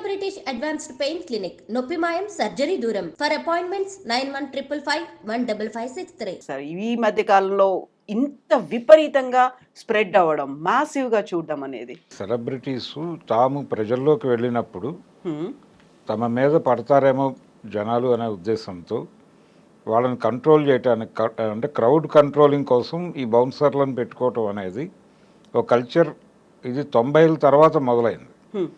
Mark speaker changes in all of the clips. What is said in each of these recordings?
Speaker 1: British advanced pain clinic, నొప్పి మాయం, surgery దూరం. For appointments 9155515563.
Speaker 2: సార్ ఈ మధ్య కాలంలో ఇంత విపరీతంగా స్ప్రెడ్ అవ్వడం, మాసివ్గా చూడడం అనేది
Speaker 3: సెలబ్రిటీస్ తాము ప్రజల్లోకి వెళ్ళినప్పుడు
Speaker 2: హ్మ్.
Speaker 3: తమ మీద పడతారేమో జనాలు అనే ఉద్దేశంతో వాళ్ళని కంట్రోల్ చేయడానికి అంటే క్రౌడ్ కంట్రోలింగ్ కోసం ఈ బౌన్సర్లను పెట్టుకోవటం అనేది ఒక కల్చర్. ఇది 90ల తర్వాత మొదలైంది.
Speaker 2: హ్మ్.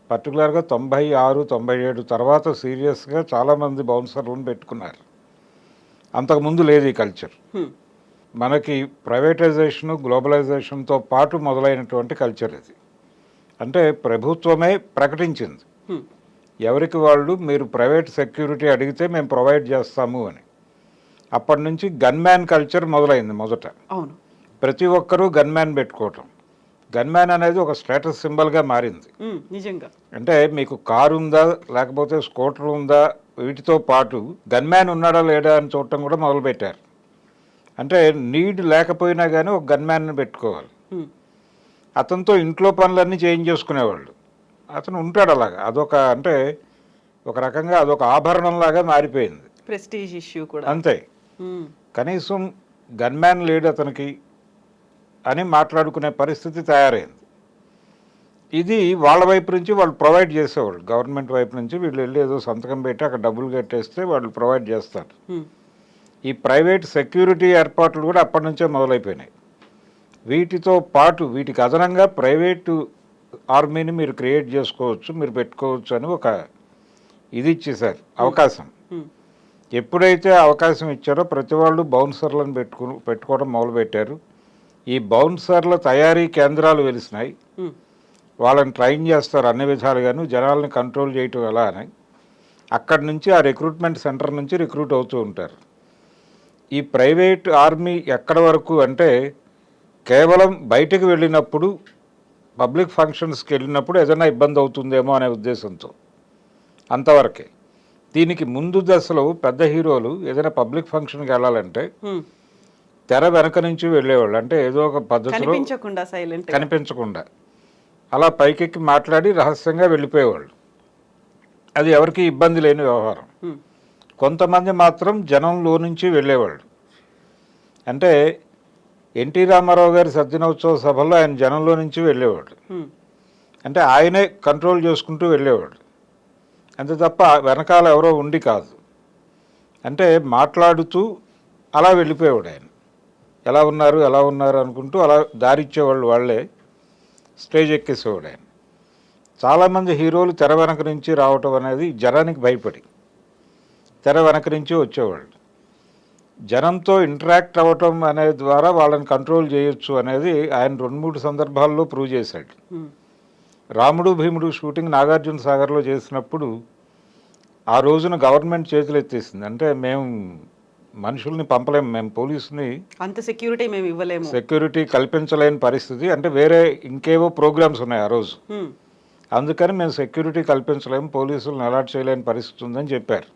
Speaker 3: పర్టికులర్గా 96, 97 తర్వాత సీరియస్గా చాలామంది బౌన్సర్లను పెట్టుకున్నారు. అంతకుముందు లేదు ఈ కల్చర్.
Speaker 2: హ్మ్.
Speaker 3: మనకి ప్రైవేటైజేషను, గ్లోబలైజేషన్తో పాటు మొదలైనటువంటి కల్చర్ ఇది. అంటే ప్రభుత్వమే ప్రకటించింది
Speaker 2: హ్మ్.
Speaker 3: ఎవరికి వాళ్ళు మీరు ప్రైవేట్ సెక్యూరిటీ అడిగితే మేము ప్రొవైడ్ చేస్తాము అని. అప్పటి నుంచి గన్మ్యాన్ కల్చర్ మొదలైంది. మొదట
Speaker 2: అవును,
Speaker 3: ప్రతి ఒక్కరూ గన్మ్యాన్ పెట్టుకోవటం. గన్మ్యాన్ అనేది ఒక స్టేటస్ సింబల్గా మారింది.
Speaker 2: నిజంగా.
Speaker 3: అంటే మీకు కారు ఉందా లేకపోతే స్కూటర్ ఉందా వీటితో పాటు గన్మ్యాన్ ఉన్నాడా లేడా అని చూడటం కూడా మొదలుపెట్టారు. అంటే నీడ్ లేకపోయినా కానీ ఒక గన్మ్యాన్ని పెట్టుకోవాలి.
Speaker 2: హ్మ్.
Speaker 3: అతనితో ఇంట్లో పనులన్నీ చేయించేసుకునేవాళ్ళు. అతను ఉంటాడు అలాగా. అదొక అంటే ఒక రకంగా అదొక ఆభరణంలాగా మారిపోయింది.
Speaker 2: ప్రెస్టీజ్ ఇష్యూ కూడా
Speaker 3: అంతే.
Speaker 2: హ్మ్.
Speaker 3: కనీసం గన్మ్యాన్ లేడు అతనికి అని మాట్లాడుకునే పరిస్థితి తయారైంది. ఇది వాళ్ళ వైపు నుంచి వాళ్ళు ప్రొవైడ్ చేసేవాళ్ళు. గవర్నమెంట్ వైపు నుంచి వీళ్ళు వెళ్ళి ఏదో సంతకం పెట్టి అక్కడ డబ్బులు కట్టేస్తే వాళ్ళు ప్రొవైడ్ చేస్తారు.
Speaker 2: హ్మ్.
Speaker 3: ఈ ప్రైవేట్ సెక్యూరిటీ ఏర్పాట్లు కూడా అప్పటి నుంచే మొదలైపోయినాయి. వీటితో పాటు వీటికి అదనంగా ప్రైవేటు ఆర్మీని మీరు క్రియేట్ చేసుకోవచ్చు, మీరు పెట్టుకోవచ్చు అని ఒక ఇది ఇచ్చేశారు, అవకాశం.
Speaker 2: హ్మ్.
Speaker 3: ఎప్పుడైతే అవకాశం ఇచ్చారో ప్రతి వాళ్ళు బౌన్సర్లను పెట్టుకోవడం మొదలుపెట్టారు. ఈ బౌన్సర్ల తయారీ కేంద్రాలు వెలిసినాయి.
Speaker 2: హ్మ్.
Speaker 3: వాళ్ళని ట్రైన్ చేస్తారు అన్ని విధాలుగాను, జనాల్ని కంట్రోల్ చేయటం ఎలా అని. అక్కడి నుంచి ఆ రిక్రూట్మెంట్ సెంటర్ నుంచి రిక్రూట్ అవుతూ ఉంటారు. ఈ ప్రైవేట్ ఆర్మీ ఎక్కడి వరకు అంటే కేవలం బయటకు వెళ్ళినప్పుడు, పబ్లిక్ ఫంక్షన్స్కి వెళ్ళినప్పుడు ఏదైనా ఇబ్బంది అవుతుందేమో అనే ఉద్దేశంతో అంతవరకే. దీనికి ముందు దశలో పెద్ద హీరోలు ఏదైనా పబ్లిక్ ఫంక్షన్కి వెళ్ళాలంటే తెర వెనక నుంచి వెళ్ళేవాళ్ళు. అంటే ఏదో ఒక పద్ధతిలో కనిపించకుండా అలా పైకెక్కి మాట్లాడి రహస్యంగా వెళ్ళిపోయేవాళ్ళు. అది ఎవరికి ఇబ్బంది లేని వ్యవహారం. కొంతమంది మాత్రం జనంలో నుంచి వెళ్ళేవాళ్ళు. అంటే ఎన్టీ రామారావు గారి సద్దినోత్సవ సభల్లో ఆయన జనంలో నుంచి వెళ్ళేవాడు. అంటే ఆయనే కంట్రోల్ చేసుకుంటూ వెళ్ళేవాడు. అంతే తప్ప వెనకాల ఎవరో ఉండి కాదు. అంటే మాట్లాడుతూ అలా వెళ్ళిపోయేవాడు ఆయన. ఎలా ఉన్నారు అనుకుంటూ అలా దారిచ్చేవాళ్ళు వాళ్ళే. స్టేజ్ ఎక్కేసేవాడు ఆయన. చాలామంది హీరోలు తెర వెనక నుంచి రావటం అనేది జనానికి భయపడి తెర వెనక నుంచి వచ్చేవాళ్ళు. జనంతో ఇంటరాక్ట్ అవ్వటం అనే ద్వారా వాళ్ళని కంట్రోల్ చేయొచ్చు అనేది ఆయన 2-3 సందర్భాల్లో ప్రూవ్ చేశాడు. రాముడు భీముడు షూటింగ్ నాగార్జున సాగర్లో చేసినప్పుడు ఆ రోజున గవర్నమెంట్ చేతులు ఎత్తేసింది. అంటే మేము మనుషుల్ని పంపలేము, మేము పోలీసుని
Speaker 2: అంత సెక్యూరిటీ మేము ఇవ్వలేము,
Speaker 3: సెక్యూరిటీ కల్పించలేని పరిస్థితి. అంటే వేరే ఇంకేవో ప్రోగ్రామ్స్ ఉన్నాయి ఆ రోజు, అందుకని మేము సెక్యూరిటీ కల్పించలేము, పోలీసులను అలాట్ చేయలేని పరిస్థితి ఉందని చెప్పారు.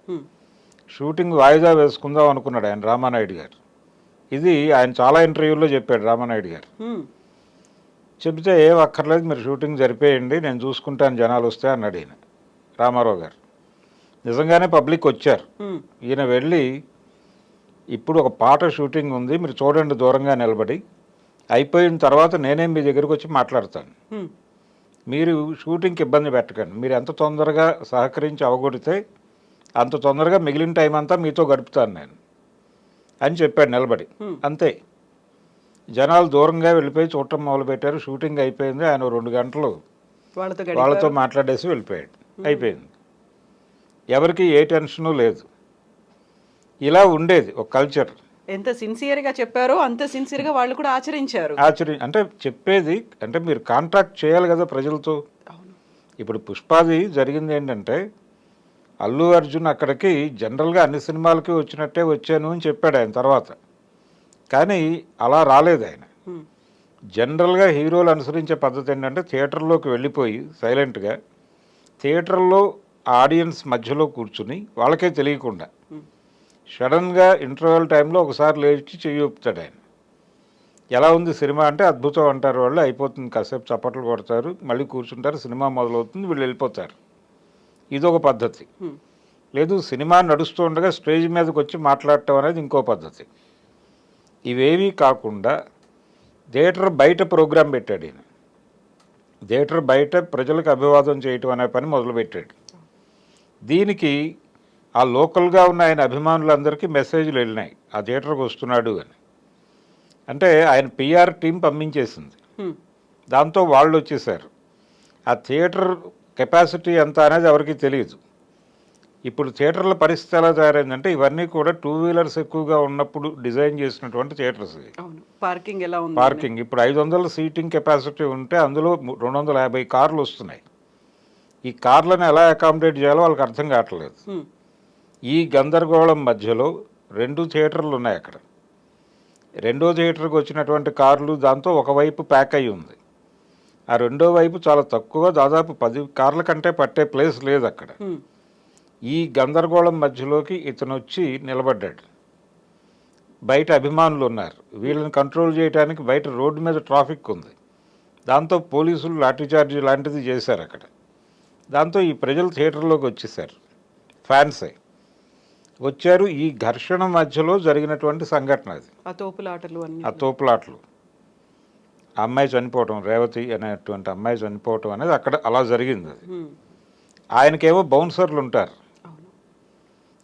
Speaker 3: షూటింగ్ వాయిదా వేసుకుందాం అనుకున్నాడు ఆయన, రామానాయుడు గారు. ఇది ఆయన చాలా ఇంటర్వ్యూల్లో చెప్పాడు రామానాయుడు గారు. చెబితే ఏం అక్కర్లేదు, మీరు షూటింగ్ జరిపేయండి, నేను చూసుకుంటాను జనాలు వస్తే అన్నాడు ఈయన, రామారావు గారు. నిజంగానే పబ్లిక్ వచ్చారు. ఈయన వెళ్ళి ఇప్పుడు ఒక పాట షూటింగ్ ఉంది, మీరు చూడండి దూరంగా నిలబడి, అయిపోయిన తర్వాత నేనే మీ దగ్గరికి వచ్చి మాట్లాడతాను, మీరు షూటింగ్కి ఇబ్బంది పెట్టకండి, మీరు ఎంత తొందరగా సహకరించి అవగొడితే అంత తొందరగా మిగిలిన టైం అంతా మీతో గడుపుతాను నేను అని చెప్పాడు నిలబడి. అంతే. జనాలు దూరంగా వెళ్ళిపోయి చూడటం మొదలుపెట్టారు. షూటింగ్ అయిపోయింది, ఆయన 2 గంటలు వాళ్ళతో మాట్లాడేసి వెళ్ళిపోయాడు. అయిపోయింది. ఎవరికి ఏ టెన్షను లేదు. ఇలా ఉండేది ఒక కల్చర్.
Speaker 2: ఎంత సిన్సియర్గా చెప్పారో అంత సిన్సియర్గా వాళ్ళు కూడా ఆచరించారు.
Speaker 3: అంటే చెప్పేది అంటే మీరు కాంట్రాక్ట్ చేయాలి కదా ప్రజలతో. ఇప్పుడు పుష్పాది జరిగింది ఏంటంటే, అల్లు అర్జున్ అక్కడికి జనరల్గా అన్ని సినిమాలకి వచ్చినట్టే వచ్చాను అని చెప్పాడు ఆయన తర్వాత. కానీ అలా రాలేదు ఆయన. జనరల్గా హీరోలు అనుసరించే పద్ధతి ఏంటంటే థియేటర్లోకి వెళ్ళిపోయి సైలెంట్గా థియేటర్లో ఆడియన్స్ మధ్యలో కూర్చుని వాళ్ళకే తెలియకుండా సడన్గా ఇంటర్వెల్ టైంలో ఒకసారి లేచి చెయ్యూపుతాడు ఆయన. ఎలా ఉంది సినిమా అంటే అద్భుతం అంటారు వాళ్ళు, అయిపోతుంది, కాసేపు చప్పట్లు కొడతారు, మళ్ళీ కూర్చుంటారు, సినిమా మొదలవుతుంది, వీళ్ళు వెళ్ళిపోతారు. ఇదొక పద్ధతి. లేదు సినిమా నడుస్తూ ఉండగా స్టేజ్ మీదకి వచ్చి మాట్లాడటం అనేది ఇంకో పద్ధతి. ఇవేవీ కాకుండా థియేటర్ బయట ప్రోగ్రాం పెట్టాడు ఈయన. థియేటర్ బయట ప్రజలకు అభివాదం చేయటం అనే పని మొదలుపెట్టాడు. దీనికి ఆ లోకల్గా ఉన్న ఆయన అభిమానులందరికీ మెసేజ్లు వెళ్ళినాయి, ఆ థియేటర్కి వస్తున్నాడు అని. అంటే ఆయన పిఆర్ టీం పంపించేసింది. దాంతో వాళ్ళు వచ్చేసారు. ఆ థియేటర్ కెపాసిటీ ఎంత అనేది ఎవరికి తెలియదు. ఇప్పుడు థియేటర్ల పరిస్థితి ఎలా తయారైందంటే ఇవన్నీ కూడా 2 వీలర్స్ ఎక్కువగా ఉన్నప్పుడు డిజైన్ చేసినటువంటి థియేటర్స్.
Speaker 2: పార్కింగ్ ఎలా ఉంది?
Speaker 3: పార్కింగ్ ఇప్పుడు 500 సీటింగ్ కెపాసిటీ ఉంటే అందులో 250 కార్లు వస్తున్నాయి. ఈ కార్లను ఎలా అకామిడేట్ చేయాలో వాళ్ళకి అర్థం కావట్లేదు. ఈ గందరగోళం మధ్యలో 2 థియేటర్లు ఉన్నాయి అక్కడ. 2వ థియేటర్కి వచ్చినటువంటి కార్లు దాంతో ఒకవైపు ప్యాక్ అయి ఉంది. ఆ 2వ వైపు చాలా తక్కువ, దాదాపు 10 కార్ల కంటే పట్టే ప్లేస్ లేదు అక్కడ. ఈ గందరగోళం మధ్యలోకి ఇతను వచ్చి నిలబడ్డాడు. బయట అభిమానులు ఉన్నారు, వీళ్ళని కంట్రోల్ చేయడానికి బయట రోడ్డు మీద ట్రాఫిక్ ఉంది. దాంతో పోలీసులు లాఠీచార్జీ లాంటిది చేశారు అక్కడ. దాంతో ఈ ప్రజలు థియేటర్లోకి వచ్చేసారు, ఫ్యాన్సే వచ్చారు. ఈ ఘర్షణ మధ్యలో జరిగినటువంటి సంఘటన అది. ఆ తోపులాటలు, ఆ అమ్మాయి చనిపోవటం, రేవతి అనేటువంటి అమ్మాయి చనిపోవటం అనేది అక్కడ అలా జరిగింది. అది ఆయనకేమో బౌన్సర్లు ఉంటారు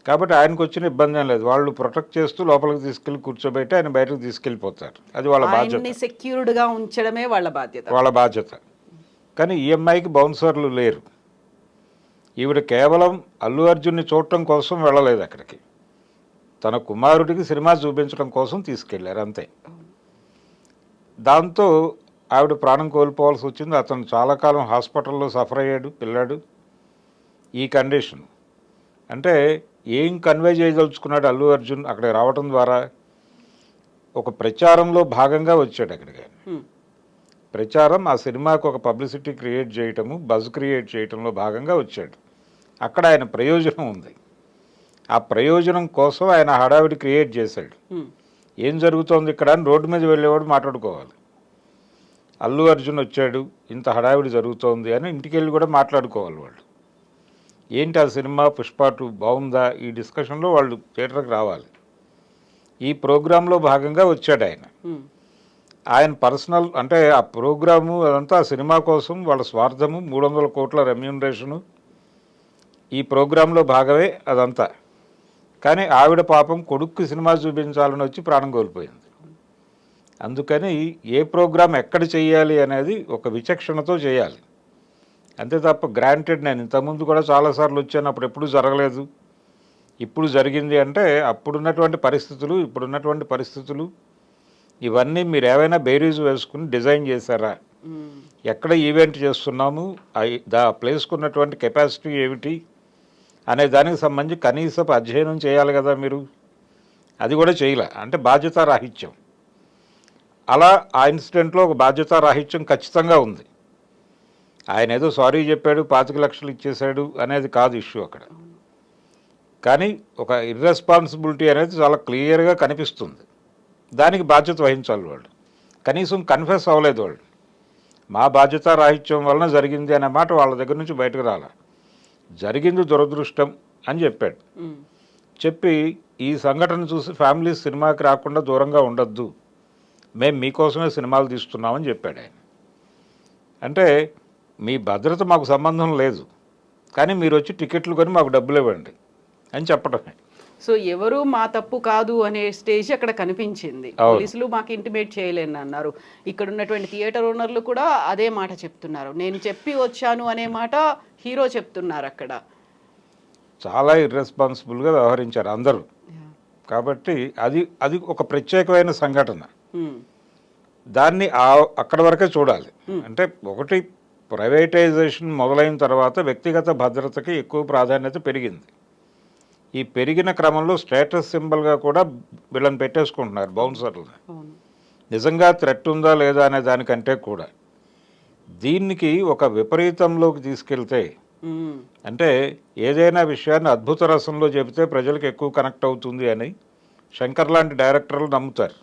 Speaker 3: కాబట్టి ఆయనకు వచ్చిన ఇబ్బంది ఏం లేదు. వాళ్ళు ప్రొటెక్ట్ చేస్తూ లోపలికి తీసుకెళ్లి కూర్చోబెట్టి ఆయన బయటకు తీసుకెళ్ళిపోతారు. అది వాళ్ళ బాధ్యత,
Speaker 2: సెక్యూర్డ్గా ఉంచడమే వాళ్ళ బాధ్యత.
Speaker 3: కానీ ఈ అమ్మాయికి బౌన్సర్లు లేరు. ఈవిడ కేవలం అల్లు అర్జున్ని చూడటం కోసం వెళ్ళలేదు అక్కడికి, తన కుమారుడికి సినిమా చూపించడం కోసం తీసుకెళ్లారు అంతే. దాంతో ఆవిడ ప్రాణం కోల్పోవాల్సి వచ్చింది. అతను చాలా కాలం హాస్పిటల్లో సఫర్ అయ్యాడు పిల్లాడు. ఈ కండిషన్ అంటే ఏం కన్వే చేయదలుచుకున్నాడు అల్లు అర్జున్ అక్కడికి రావటం ద్వారా? ఒక ప్రచారంలో భాగంగా వచ్చాడు అక్కడికి. ప్రచారం, ఆ సినిమాకు ఒక పబ్లిసిటీ క్రియేట్ చేయటము, బజ్ క్రియేట్ చేయటంలో భాగంగా వచ్చాడు. అక్కడ ఆయన ప్రయోజనం ఉంది. ఆ ప్రయోజనం కోసం ఆయన హడావిడి క్రియేట్ చేశాడు. ఏం జరుగుతోంది ఇక్కడ అని రోడ్డు మీద వెళ్ళేవాడు మాట్లాడుకోవాలి. అల్లు అర్జున్ వచ్చాడు, ఇంత హడావిడి జరుగుతోంది అని ఇంటికి వెళ్ళి కూడా మాట్లాడుకోవాలి వాళ్ళు. ఏంటి ఆ సినిమా పుష్ప 2 బాగుందా, ఈ డిస్కషన్లో వాళ్ళు థియేటర్కి రావాలి. ఈ ప్రోగ్రాంలో భాగంగా వచ్చాడు ఆయన. ఆయన పర్సనల్ అంటే ఆ ప్రోగ్రాము అదంతా ఆ సినిమా కోసం వాళ్ళ స్వార్థము, 300 కోట్ల రెమ్యూనరేషను ఈ ప్రోగ్రాంలో భాగమే అదంతా. కానీ ఆవిడ పాపం కొడుక్కి సినిమా చూపించాలని వచ్చి ప్రాణం కోల్పోయింది. అందుకని ఏ ప్రోగ్రాం ఎక్కడ చేయాలి అనేది ఒక విచక్షణతో చేయాలి అంతే తప్ప గ్రాంటెడ్. నేను ఇంతకుముందు కూడా చాలాసార్లు వచ్చాను, అప్పుడు ఎప్పుడు జరగలేదు, ఇప్పుడు జరిగింది అంటే అప్పుడున్నటువంటి పరిస్థితులు ఇప్పుడున్నటువంటి పరిస్థితులు ఇవన్నీ మీరు ఏవైనా బేరీజ్ వేసుకుని డిజైన్ చేశారా? ఎక్కడ ఈవెంట్ చేస్తున్నాము, ఆ ప్లేస్కు ఉన్నటువంటి కెపాసిటీ ఏమిటి అనే దానికి సంబంధించి కనీసపు అధ్యయనం చేయాలి కదా మీరు. అది కూడా చేయలే, అంటే బాధ్యతారాహిత్యం. అలా ఆ ఇన్సిడెంట్లో ఒక బాధ్యతారాహిత్యం ఖచ్చితంగా ఉంది. ఆయన ఏదో సారీ చెప్పాడు, 25 లక్షలు ఇచ్చేశాడు అనేది కాదు ఇష్యూ అక్కడ. కానీ ఒక ఇర్రెస్పాన్సిబిలిటీ అనేది చాలా క్లియర్గా కనిపిస్తుంది. దానికి బాధ్యత వహించాలి వాళ్ళు. కనీసం కన్ఫెస్ అవ్వలేదు వాళ్ళు. మా బాధ్యతారాహిత్యం వలన జరిగింది అనే మాట వాళ్ళ దగ్గర నుంచి బయటకు రాలే. జరిగింది దురదృష్టం అని చెప్పాడు. చెప్పి ఈ సంఘటన చూసి ఫ్యామిలీస్ సినిమాకి రాకుండా దూరంగా ఉండొద్దు, మేము మీకోసమే సినిమాలు తీస్తున్నామని చెప్పాడు ఆయన. అంటే మీ భద్రత మాకు సంబంధం లేదు, కానీ మీరు వచ్చి టికెట్లు కొని మాకు డబ్బులు ఇవ్వండి అని చెప్పడమే.
Speaker 2: సో ఎవరు మా తప్పు కాదు అనే స్టేజ్ అక్కడ కనిపించింది. పోలీసులు మాకు ఇంటిమేట్ చేయలేని అన్నారు. ఇక్కడ ఉన్నటువంటి థియేటర్ ఓనర్లు కూడా అదే మాట చెప్తున్నారు. నేను చెప్పి వచ్చాను అనే మాట హీరో చెప్తున్నారు. అక్కడ
Speaker 3: చాలా ఇర్రెస్పాన్సిబుల్గా వ్యవహరించారు అందరూ. కాబట్టి అది ఒక ప్రత్యేకమైన సంఘటన. దాన్ని అక్కడ వరకే చూడాలి. అంటే ఒకటి ప్రైవేటైజేషన్ మొదలైన తర్వాత వ్యక్తిగత భద్రతకి ఎక్కువ ప్రాధాన్యత పెరిగింది. ఈ పెరిగిన క్రమంలో స్టేటస్ సింబల్గా కూడా వీళ్ళని పెట్టేసుకుంటున్నారు బౌన్సర్లు. నిజంగా థ్రెట్ ఉందా లేదా అనే దానికంటే కూడా దీనికి ఒక విపరీతంలోకి తీసుకెళ్తే, అంటే ఏదైనా విషయాన్ని అద్భుత రసంలో చెబితే ప్రజలకు ఎక్కువ కనెక్ట్ అవుతుంది అని శంకర్ లాంటి డైరెక్టర్లు నమ్ముతారు.